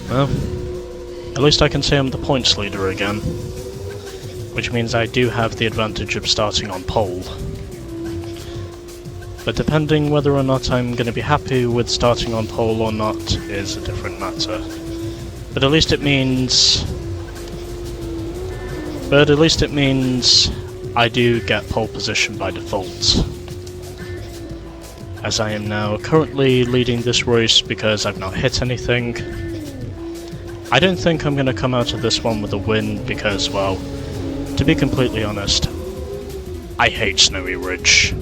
Well, at least I can say I'm the points leader again, which means I do have the advantage of starting on pole. But depending whether or not I'm going to be happy with starting on pole or not is a different matter. But at least it means I do get pole position by default, as I am now currently leading this race because I've not hit anything. I don't think I'm going to come out of this one with a win because, well, to be completely honest, I hate Snowy Ridge.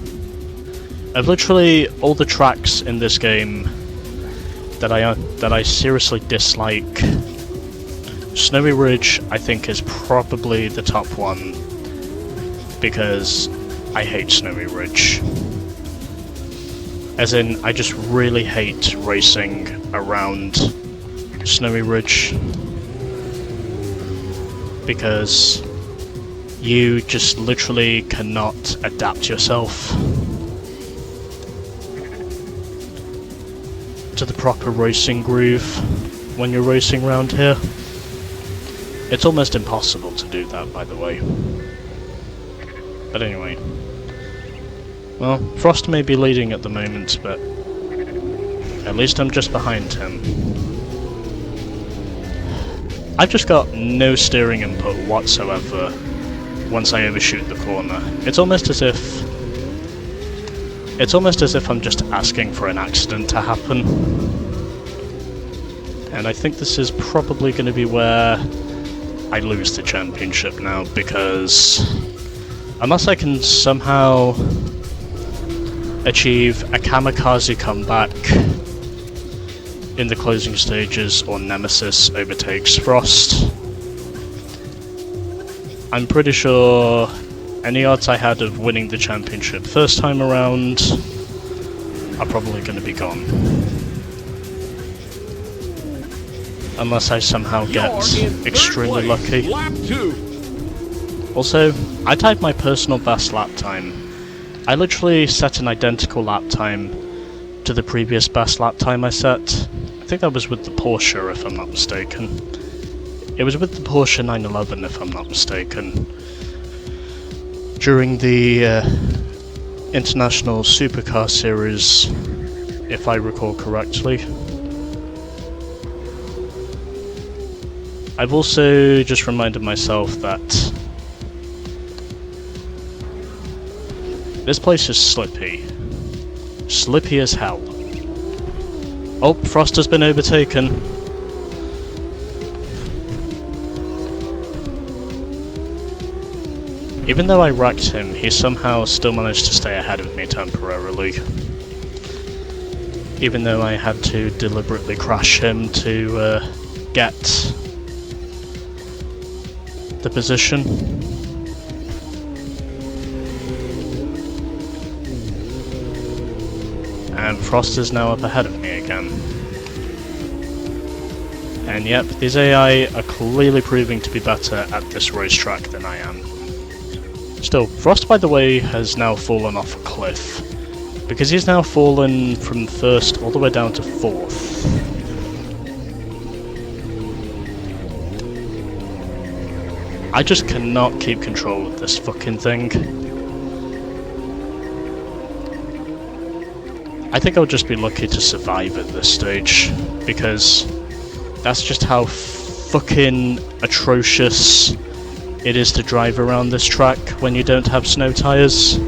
Of literally all the tracks in this game that I seriously dislike, Snowy Ridge I think is probably the top one, because I hate Snowy Ridge. As in, I just really hate racing around Snowy Ridge, because you just literally cannot adapt yourself to the proper racing groove when you're racing around here. It's almost impossible to do that, by the way. But anyway. Well, Frost may be leading at the moment, but at least I'm just behind him. I've just got no steering input whatsoever once I overshoot the corner. It's almost as if I'm just asking for an accident to happen. And I think this is probably going to be where I lose the championship now, because unless I can somehow achieve a kamikaze comeback in the closing stages or Nemesis overtakes Frost, I'm pretty sure any odds I had of winning the championship first time around are probably going to be gone. Unless I somehow get extremely lucky. Also, I timed my personal best lap time. I literally set an identical lap time to the previous best lap time I set. I think that was with the Porsche, if I'm not mistaken. It was with the Porsche 911, if I'm not mistaken. During the International Supercar Series, if I recall correctly. I've also just reminded myself that this place is slippy. Slippy as hell. Oh, Frost has been overtaken. Even though I wrecked him, he somehow still managed to stay ahead of me temporarily. Even though I had to deliberately crash him to get the position. And Frost is now up ahead of me again. And yep, these AI are clearly proving to be better at this racetrack than I am. Still, Frost, by the way, has now fallen off a cliff, because he's now fallen from 1st all the way down to 4th. I just cannot keep control of this fucking thing. I think I'll just be lucky to survive at this stage, because that's just how fucking atrocious it is to drive around this track when you don't have snow tyres.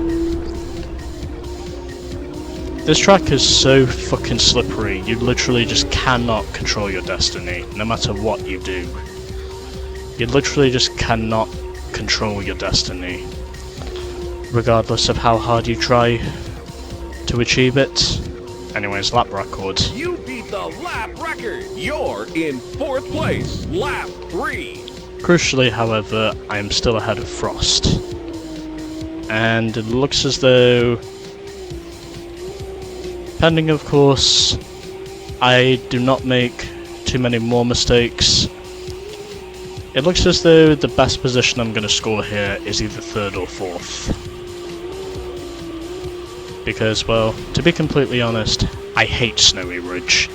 This track is so fucking slippery, you literally just cannot control your destiny, no matter what you do. You literally just cannot control your destiny, regardless of how hard you try to achieve it. Anyways, lap record. You beat the lap record. You're in 4th place. Lap 3. Crucially, however, I am still ahead of Frost. And it looks as though, pending of course, I do not make too many more mistakes, it looks as though the best position I'm going to score here is either 3rd or 4th. Because, well, to be completely honest, I hate Snowy Ridge.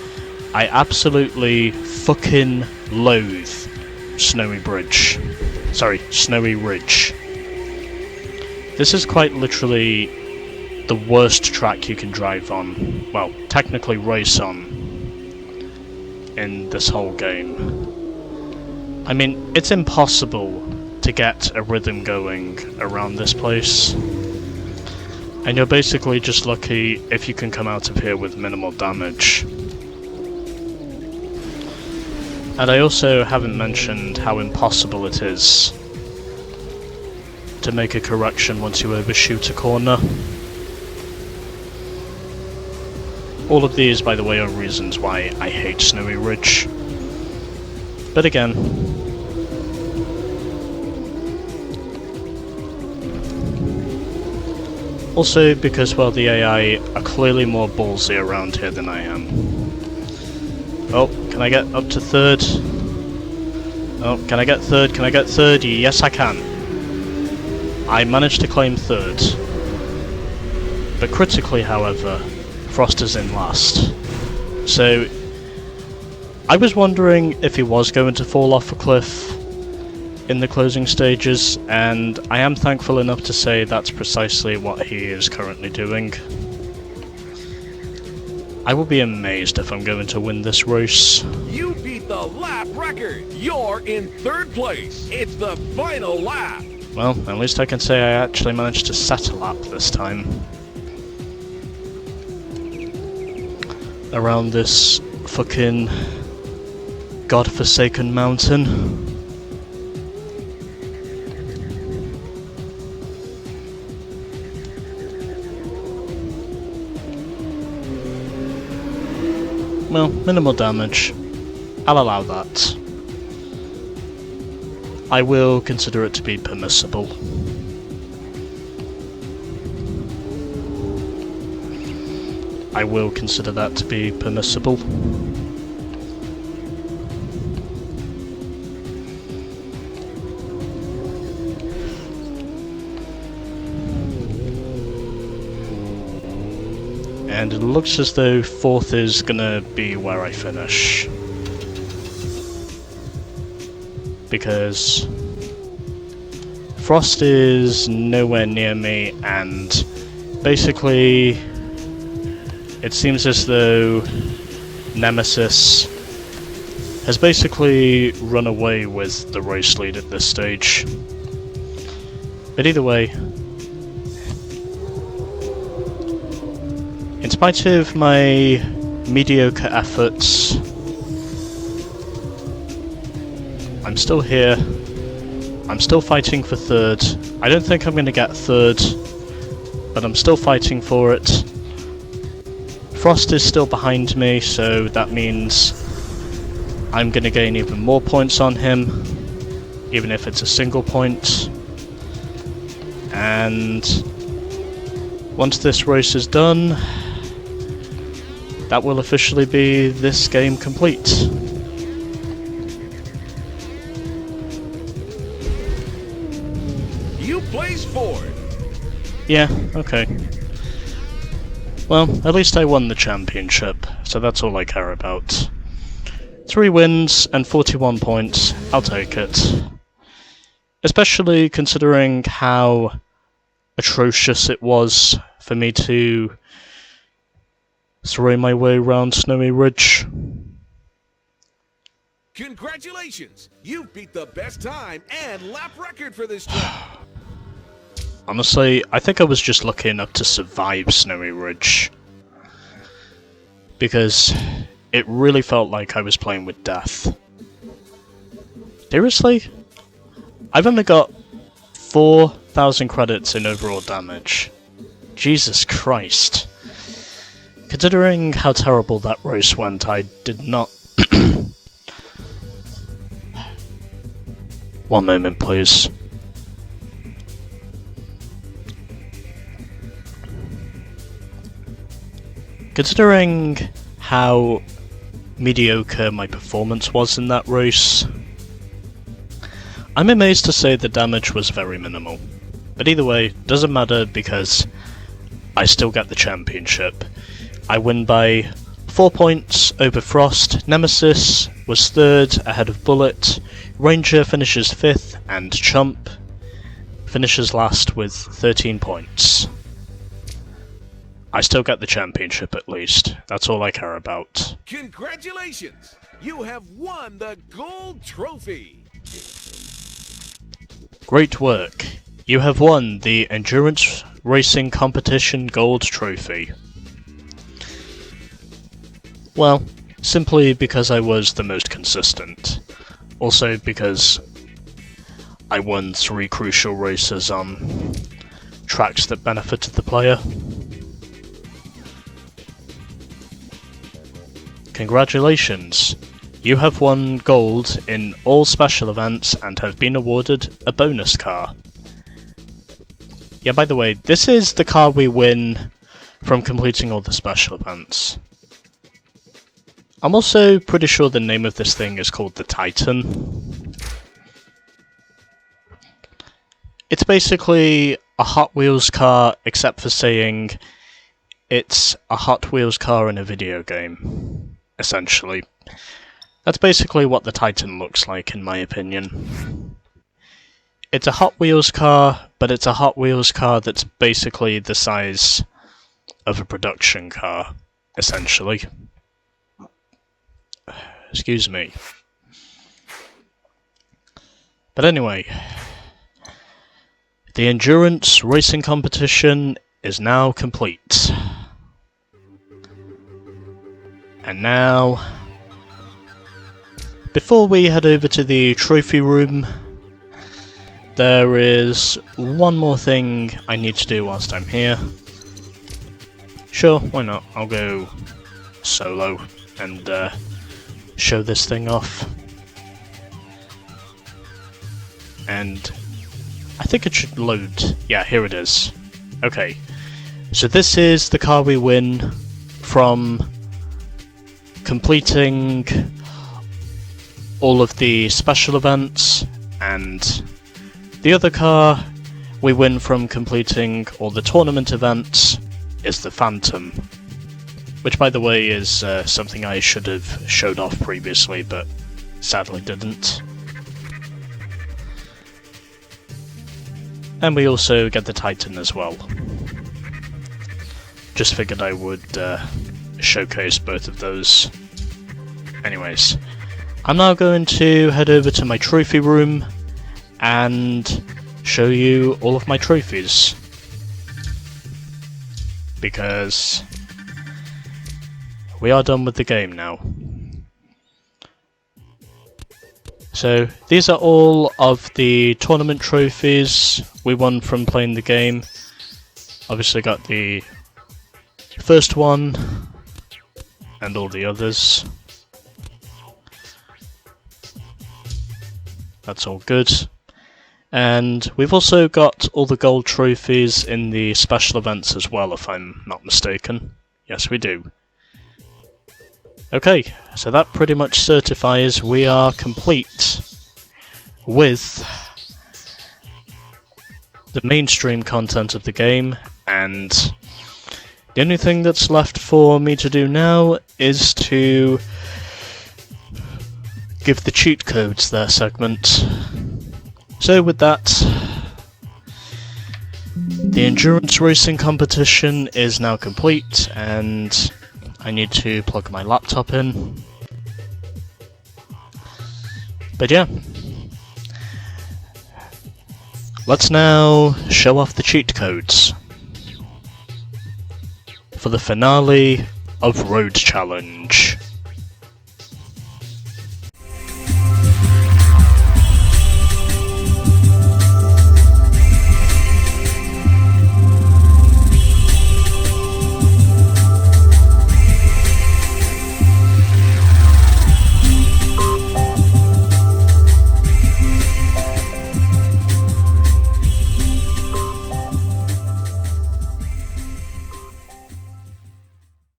I absolutely fucking loathe Snowy Ridge. This is quite literally the worst track you can drive on, well, technically race on, in this whole game. I mean, it's impossible to get a rhythm going around this place. And you're basically just lucky if you can come out of here with minimal damage. And I also haven't mentioned how impossible it is to make a correction once you overshoot a corner. All of these, by the way, are reasons why I hate Snowy Ridge. But again, also because, well, the AI are clearly more ballsy around here than I am. Oh, can I get up to 3rd? Oh, can I get 3rd? Can I get 3rd? Yes, I can. I managed to claim 3rd. But critically, however, Frost is in last. So, I was wondering if he was going to fall off a cliff in the closing stages, and I am thankful enough to say that's precisely what he is currently doing. I will be amazed if I'm going to win this race. You beat the lap record. You're in 3rd place. It's the final lap. Well, at least I can say I actually managed to set a lap this time. Around this fucking godforsaken mountain. Well, minimal damage. I'll allow that. I will consider it to be permissible. I will consider that to be permissible. And it looks as though 4th is gonna be where I finish. Because Frost is nowhere near me, and basically it seems as though Nemesis has basically run away with the race lead at this stage. But either way, in spite of my mediocre efforts, I'm still here. I'm still fighting for 3rd. I don't think I'm going to get 3rd, but I'm still fighting for it. Frost is still behind me, so that means I'm going to gain even more points on him, even if it's a single point. And once this race is done, that will officially be this game complete. You placed 4th. Yeah, okay. Well, at least I won the championship, so that's all I care about. 3 wins and 41 points, I'll take it. Especially considering how atrocious it was for me to throwing my way around Snowy Ridge. Congratulations! You've beat the best time and lap record for this track. Honestly, I think I was just lucky enough to survive Snowy Ridge, because it really felt like I was playing with death. Seriously? I've only got 4,000 credits in overall damage. Jesus Christ. Considering how terrible that race went, I did not... One moment, please. Considering how mediocre my performance was in that race, I'm amazed to say the damage was very minimal. But either way, doesn't matter because I still get the championship. I win by 4 points over Frost. Nemesis was third ahead of Bullet. Ranger finishes fifth, and Chump finishes last with 13 points. I still get the championship at least. That's all I care about. Congratulations! You have won the gold trophy! Great work. You have won the Endurance Racing Competition Gold Trophy. Well, simply because I was the most consistent. Also because I won 3 crucial races on tracks that benefited the player. Congratulations! You have won gold in all special events and have been awarded a bonus car. Yeah, by the way, this is the car we win from completing all the special events. I'm also pretty sure the name of this thing is called the Titan. It's basically a Hot Wheels car, except for saying it's a Hot Wheels car in a video game, essentially. That's basically what the Titan looks like, in my opinion. It's a Hot Wheels car, but it's a Hot Wheels car that's basically the size of a production car, essentially. Excuse me. But anyway, the endurance racing competition is now complete. And now, before we head over to the trophy room, there is one more thing I need to do whilst I'm here. Sure, why not? I'll go solo and show this thing off. And I think it should load. Yeah, here it is. Okay, so this is the car we win from completing all of the special events, and the other car we win from completing all the tournament events is the Phantom. Which, by the way, is something I should have showed off previously, but sadly didn't. And we also get the Titan as well. Just figured I would showcase both of those. Anyways, I'm now going to head over to my trophy room and show you all of my trophies. Because we are done with the game now. So, these are all of the tournament trophies we won from playing the game. Obviously got the first one, and all the others. That's all good. And we've also got all the gold trophies in the special events as well, if I'm not mistaken. Yes, we do. Okay, so that pretty much certifies we are complete with the mainstream content of the game, and the only thing that's left for me to do now is to give the cheat codes their segment. So with that, the endurance racing competition is now complete, and I need to plug my laptop in. But yeah. Let's now show off the cheat codes for the finale of Road Challenge.